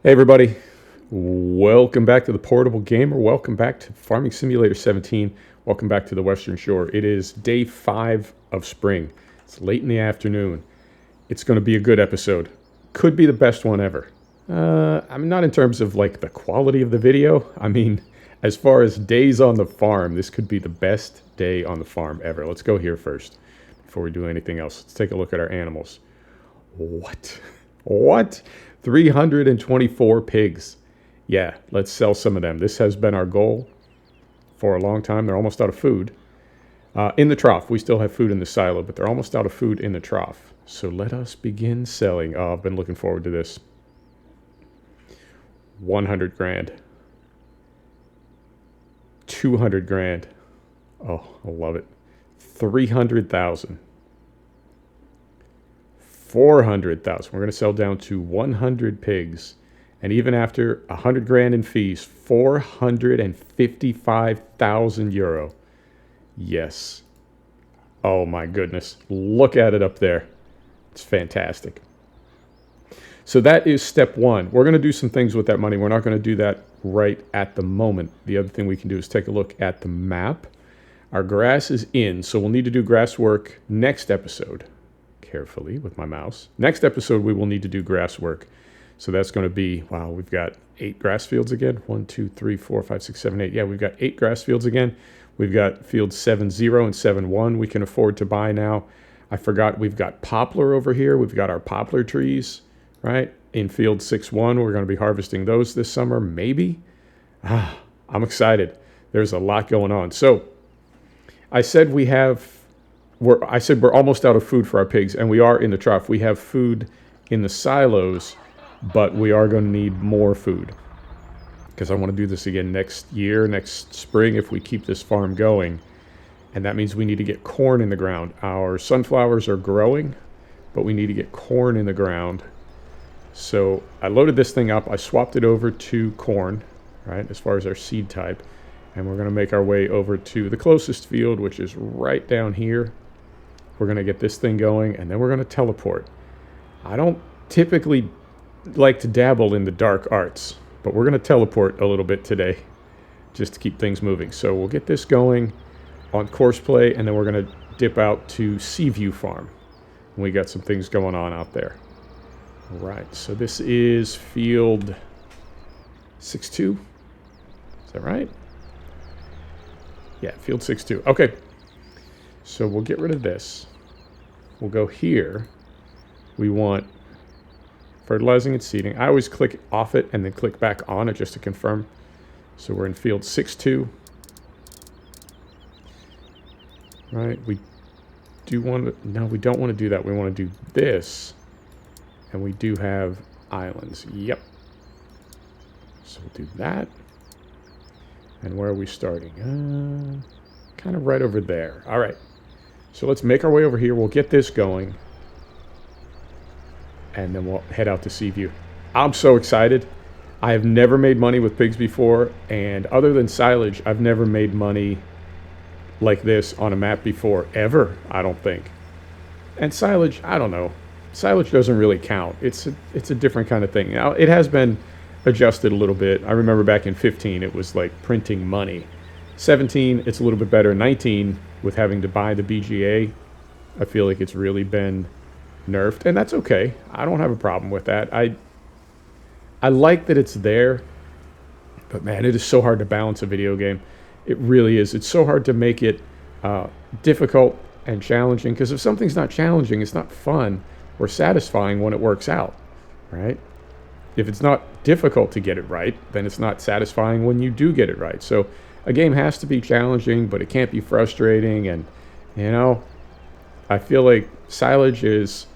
Hey everybody, welcome back to the Portable Gamer. Welcome back to Farming Simulator 17. Welcome back to the Western Shore. It is day 5 of spring. It's late in the afternoon. It's going to be a good episode. Could be the best one ever. I mean, not in terms of like the quality of the video. I mean, as far as days on the farm, this could be the best day on the farm ever. Let's go here first before we do anything else. Let's take a look at our animals. What? What? 324 pigs. Yeah, let's sell some of them. This has been our goal for a long time. They're almost out of food. In the trough, we still have food in the silo, but they're almost out of food in the trough. So let us begin selling. Oh, I've been looking forward to this. 100 grand. 200 grand. Oh, I love it. 300,000. 400,000. We're going to sell down to 100 pigs. And even after 100 grand in fees, 455,000 euro. Yes. Oh my goodness. Look at it up there. It's fantastic. So that is step one. We're going to do some things with that money. We're not going to do that right at the moment. The other thing we can do is take a look at the map. Our grass is in, so we'll need to do grass work next episode. Carefully with my mouse. Next episode, we will need to do grass work. So that's going to be, wow, we've got 8 grass fields again. 1, 2, 3, 4, 5, 6, 7, 8. Yeah, we've got 8 grass fields again. We've got fields 7-0 and 7-1 we can afford to buy now. I forgot we've got poplar over here. We've got our poplar trees, right? In field 6-1, we're going to be harvesting those this summer, maybe. I'm excited. There's a lot going on. So I said we're almost out of food for our pigs, and we are in the trough. We have food in the silos, but we are going to need more food because I want to do this again next year, next spring, if we keep this farm going. And that means we need to get corn in the ground. Our sunflowers are growing, but we need to get corn in the ground. So I loaded this thing up. I swapped it over to corn, right, as far as our seed type. And we're going to make our way over to the closest field, which is right down here. We're going to get this thing going, and then we're going to teleport. I don't typically like to dabble in the dark arts, but we're going to teleport a little bit today just to keep things moving. So we'll get this going on course play, and then we're going to dip out to Seaview Farm. We got some things going on out there. All right, so this is field 6-2. Is that right? Yeah, field 6-2. Okay. So we'll get rid of this. We'll go here. We want fertilizing and seeding. I always click off it and then click back on it just to confirm. So we're in field 6-2. Right, we do want to, no, we don't want to do that. We want to do this. And we do have islands. Yep. So we'll do that. And where are we starting? Kind of right over there. All right. So let's make our way over here. We'll get this going. And then we'll head out to Seaview. I'm so excited. I have never made money with pigs before. And other than silage, I've never made money like this on a map before. Ever, I don't think. And silage, I don't know. Silage doesn't really count. It's a different kind of thing. Now, it has been adjusted a little bit. I remember back in 15, it was like printing money. 17, it's a little bit better. 19, with having to buy the BGA, I feel like it's really been nerfed, and that's okay. I don't have a problem with that. I like that it's there, but man, it is so hard to balance a video game. It really is. It's so hard to make it difficult and challenging, because if something's not challenging, it's not fun or satisfying when it works out, right? If it's not difficult to get it right, then it's not satisfying when you do get it right. So a game has to be challenging, but it can't be frustrating. And, you know, I feel like silage is,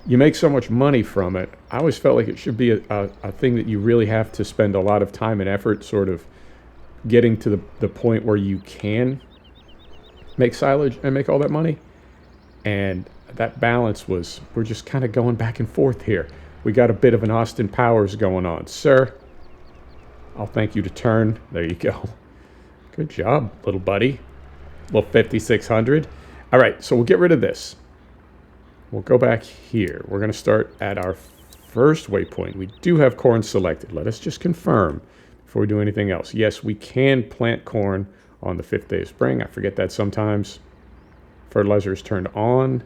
you make so much money from it. I always felt like it should be a thing that you really have to spend a lot of time and effort sort of getting to the point where you can make silage and make all that money. And that balance was, we're just kind of going back and forth here. We got a bit of an Austin Powers going on. Sir, I'll thank you to turn. There you go. Good job, little buddy. Little 5600. All right, so we'll get rid of this. We'll go back here. We're going to start at our first waypoint. We do have corn selected. Let us just confirm before we do anything else. Yes, we can plant corn on the 5th day of spring. I forget that sometimes. Fertilizer is turned on.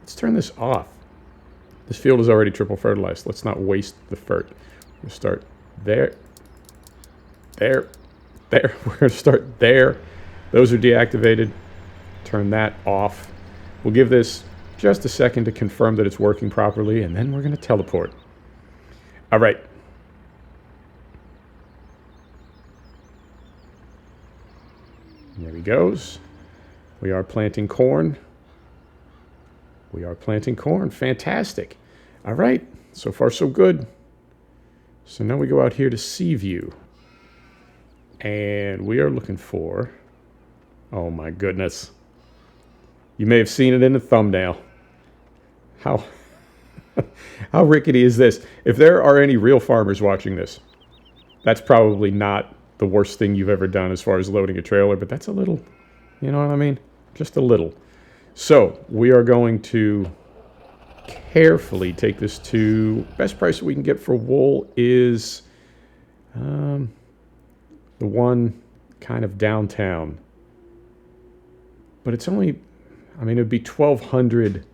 Let's turn this off. This field is already triple fertilized. Let's not waste the fert. We'll start there. There. There. We're going to start there. Those are deactivated. Turn that off. We'll give this just a second to confirm that it's working properly, and then we're going to teleport. All right. There he goes. We are planting corn. We are planting corn. Fantastic. All right. So far, so good. So now we go out here to Sea View. And we are looking for... Oh, my goodness. You may have seen it in the thumbnail. How rickety is this? If there are any real farmers watching this, that's probably not the worst thing you've ever done as far as loading a trailer, but that's a little, you know what I mean? Just a little. So we are going to carefully take this to best price that we can get for wool is the one kind of downtown. But it's only, I mean, it would be 1,200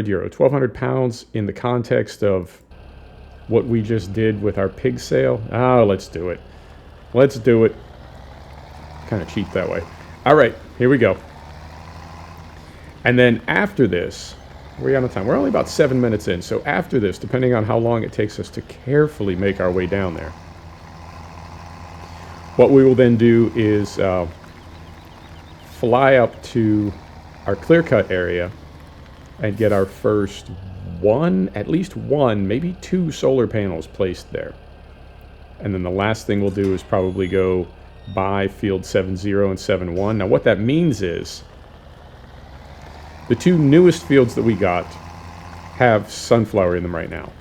euro, 1,200 pounds in the context of what we just did with our pig sale. Oh, let's do it. Let's do it. Kind of cheap that way. All right, here we go. And then after this, we're out of time. We're only about 7 minutes in. So after this, depending on how long it takes us to carefully make our way down there, what we will then do is fly up to our clear-cut area and get our first at least one, maybe 2 solar panels placed there. And then the last thing we'll do is probably go buy field 70 and 71. Now what that means is the 2 newest fields that we got have sunflower in them right now.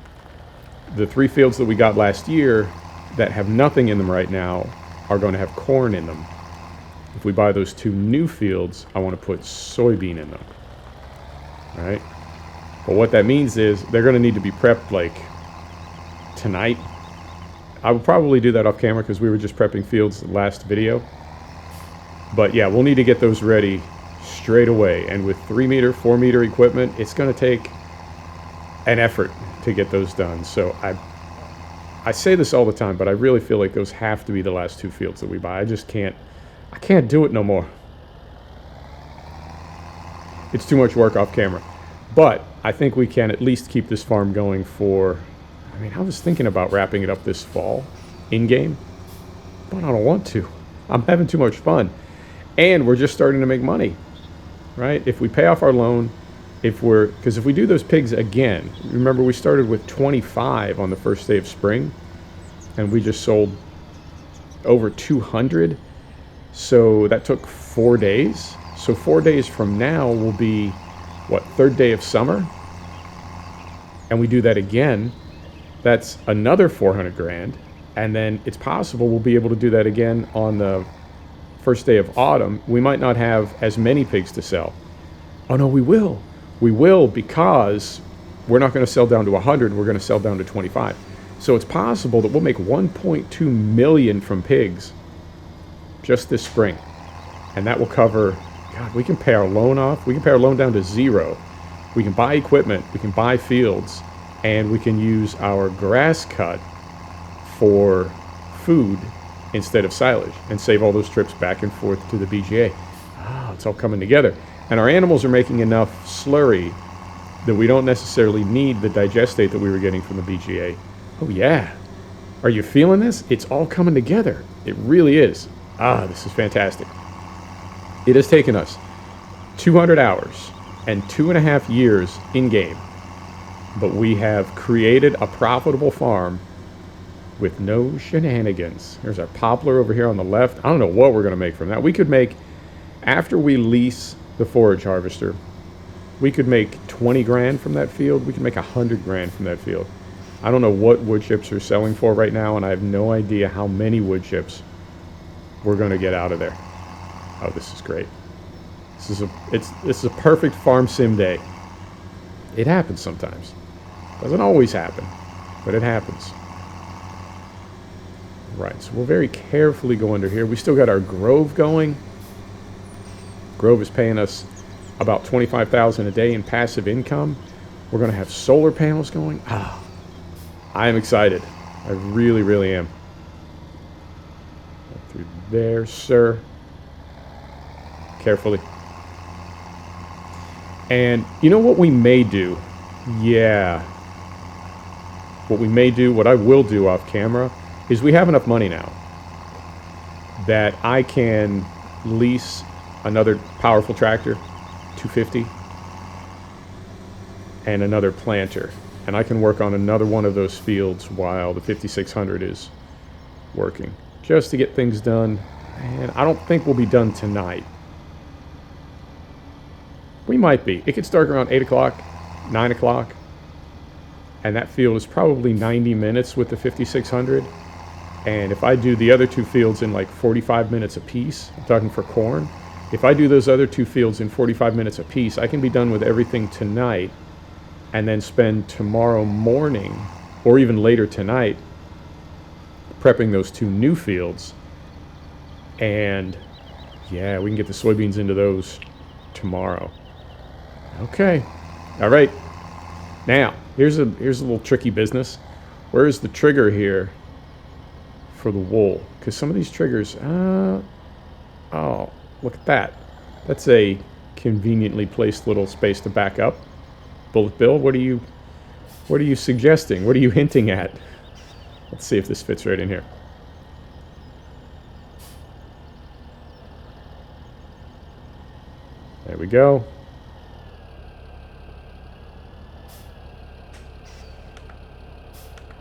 The 3 fields that we got last year that have nothing in them right now are going to have corn in them. If we buy those 2 new fields, I want to put soybean in them. All right? But what that means is they're going to need to be prepped like tonight. I will probably do that off camera because we were just prepping fields last video. But yeah, we'll need to get those ready straight away. And with 3 meter, 4 meter equipment, it's going to take an effort to get those done. So I say this all the time, but I really feel like those have to be the last 2 fields that we buy. I can't do it no more. It's too much work off camera. But I think we can at least keep this farm going for, I mean, I was thinking about wrapping it up this fall in-game, but I don't want to. I'm having too much fun. And we're just starting to make money, right? If we pay off our loan, because if we do those pigs again, remember we started with 25 on the first day of spring, and we just sold over 200. So that took 4 days. So 4 days from now will be, what, 3rd day of summer? And we do that again, that's another 400 grand. And then it's possible we'll be able to do that again on the first day of autumn. We might not have as many pigs to sell. Oh no, we will. We will, because we're not going to sell down to 100, we're going to sell down to 25. So it's possible that we'll make 1.2 million from pigs just this spring. And that will cover, God, we can pay our loan off. We can pay our loan down to 0. We can buy equipment, we can buy fields, and we can use our grass cut for food instead of silage and save all those trips back and forth to the BGA. Ah, it's all coming together. And our animals are making enough slurry that we don't necessarily need the digestate that we were getting from the BGA. Oh yeah. Are you feeling this? It's all coming together. It really is. Ah, this is fantastic. It has taken us 200 hours and 2.5 years in-game, but we have created a profitable farm with no shenanigans. There's our poplar over here on the left. I don't know what we're going to make from that. We could make, after we lease the forage harvester, we could make 20 grand from that field. We could make 100 grand from that field. I don't know what wood chips are selling for right now, and I have no idea how many wood chips we're going to get out of there. Oh, this is great. This is a perfect farm sim day. It happens sometimes. Doesn't always happen, but it happens. Right, so we'll very carefully go under here. We still got our Grove going. Grove is paying us about $25,000 a day in passive income. We're going to have solar panels going. Ah, I am excited. I really, really am. Through there, sir. Carefully. And you know what we may do? Yeah. What we may do, what I will do off camera, is we have enough money now that I can lease another powerful tractor, 250, and another planter. And I can work on another one of those fields while the 5600 is working, just to get things done. And I don't think we'll be done tonight. We might be. It gets dark around 8 o'clock, 9 o'clock. And that field is probably 90 minutes with the 5600. And if I do the other two fields in like 45 minutes apiece, I'm talking for corn, if I do those other two fields in 45 minutes apiece, I can be done with everything tonight and then spend tomorrow morning or even later tonight prepping those two new fields. And yeah, we can get the soybeans into those tomorrow. Okay. All right. Now, here's a little tricky business. Where is the trigger here for the wool? Because some of these triggers, oh, look at that. That's a conveniently placed little space to back up. Bullet Bill, what are you suggesting? What are you hinting at? Let's see if this fits right in here. There we go.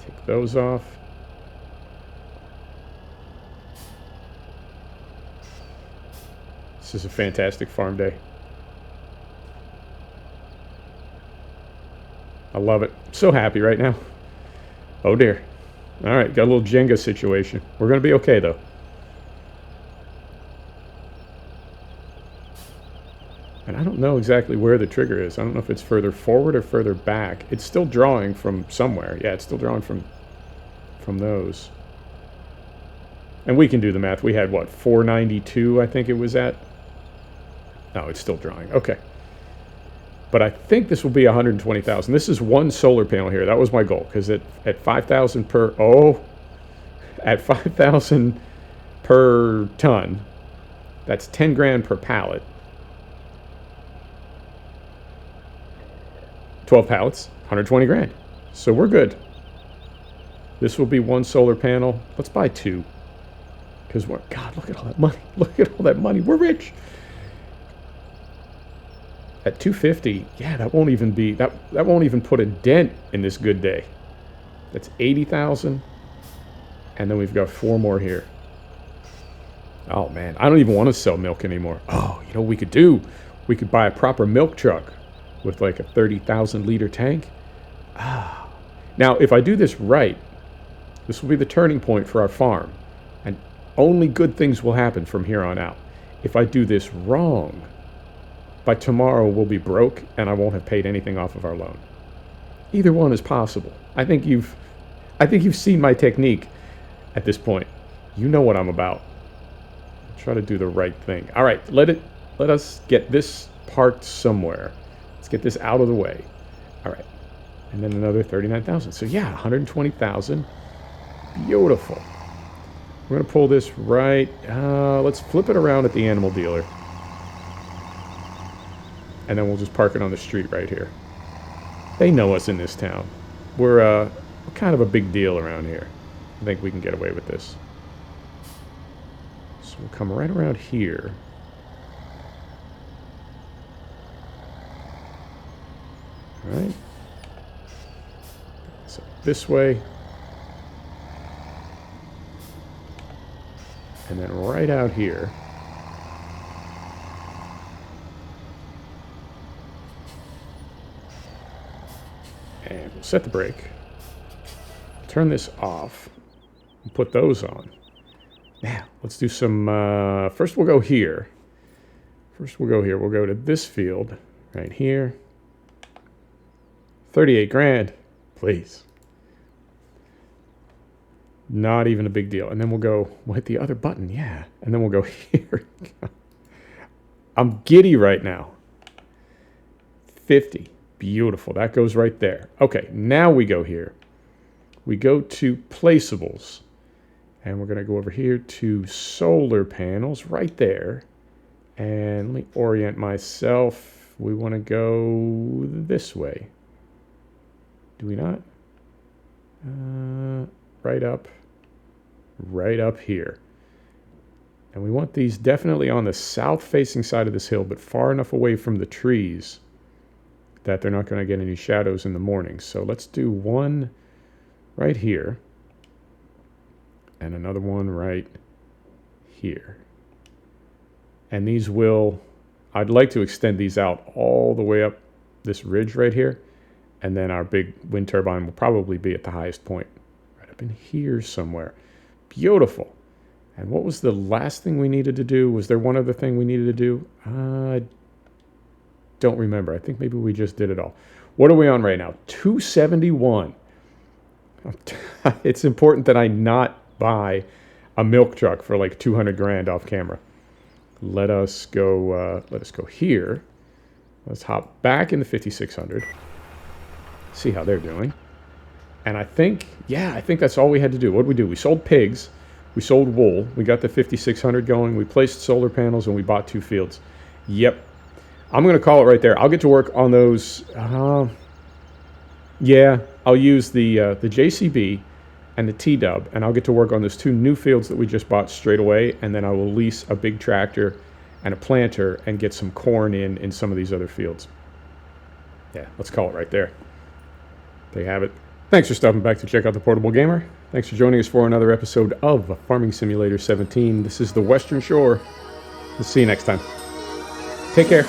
Take those off. This is a fantastic farm day. I love it. I'm so happy right now. Oh dear. All right, got a little Jenga situation. We're going to be okay though. And I don't know exactly where the trigger is. I don't know if it's further forward or further back. It's still drawing from somewhere. Yeah, it's still drawing from those. And we can do the math. We had what, 492 I think it was at? No, it's still drawing. Okay. But I think this will be 120,000. This is one solar panel here. That was my goal, because at 5,000 per, at 5,000 per ton, that's 10 grand per pallet. 12 pallets, 120 grand. So we're good. This will be one solar panel. Let's buy two. Because we're, God, look at all that money. Look at all that money. We're rich. At 250, yeah, that won't even be, that won't even put a dent in this good day. That's 80,000. And then we've got four more here. Oh man, I don't even want to sell milk anymore. Oh, you know what we could do? We could buy a proper milk truck with like a 30,000 liter tank. Ah. Now, if I do this right, this will be the turning point for our farm. And only good things will happen from here on out. If I do this wrong, by tomorrow we'll be broke and I won't have paid anything off of our loan. Either one is possible. I think you've seen my technique at this point. You know what I'm about. Try to do the right thing. All right, let us get this parked somewhere. Let's get this out of the way. All right. And then another 39,000. So yeah, 120,000. Beautiful. We're going to pull this right. Let's flip it around at the animal dealer. And then we'll just park it on the street right here. They know us in this town. We're kind of a big deal around here. I think we can get away with this. So we'll come right around here. All right. So this way. And then right out here. And we'll set the brake. Turn this off. And put those on. Now, let's do some... first we'll go here. We'll go to this field right here. 38 grand, please. Not even a big deal. And then we'll hit the other button, yeah. And then we'll go here. I'm giddy right now. 50, beautiful. That goes right there. Okay, now we go here. We go to placeables. And we're going to go over here to solar panels right there. And let me orient myself. We want to go this way. Do we not? Right up here. And we want these definitely on the south-facing side of this hill, but far enough away from the trees that they're not going to get any shadows in the morning. So let's do one right here. And another one right here. And these I'd like to extend these out all the way up this ridge right here. And then our big wind turbine will probably be at the highest point, right up in here somewhere. Beautiful. And what was the last thing we needed to do? Was there one other thing we needed to do? I don't remember. I think maybe we just did it all. What are we on right now? 271. It's important that I not buy a milk truck for like 200 grand off camera. Let us go here. Let's hop back in the 5600. See how they're doing. And I think that's all we had to do. What did we do? We sold pigs. We sold wool. We got the 5600 going. We placed solar panels and we bought 2 fields. Yep. I'm going to call it right there. I'll get to work on those. Yeah, I'll use the JCB and the T-Dub, and I'll get to work on those 2 new fields that we just bought straight away, and then I will lease a big tractor and a planter and get some corn in some of these other fields. Yeah, let's call it right there. There you have it. Thanks for stopping back to check out the Portable Gamer. Thanks for joining us for another episode of Farming Simulator 17. This is the Western Shore. We'll see you next time. Take care.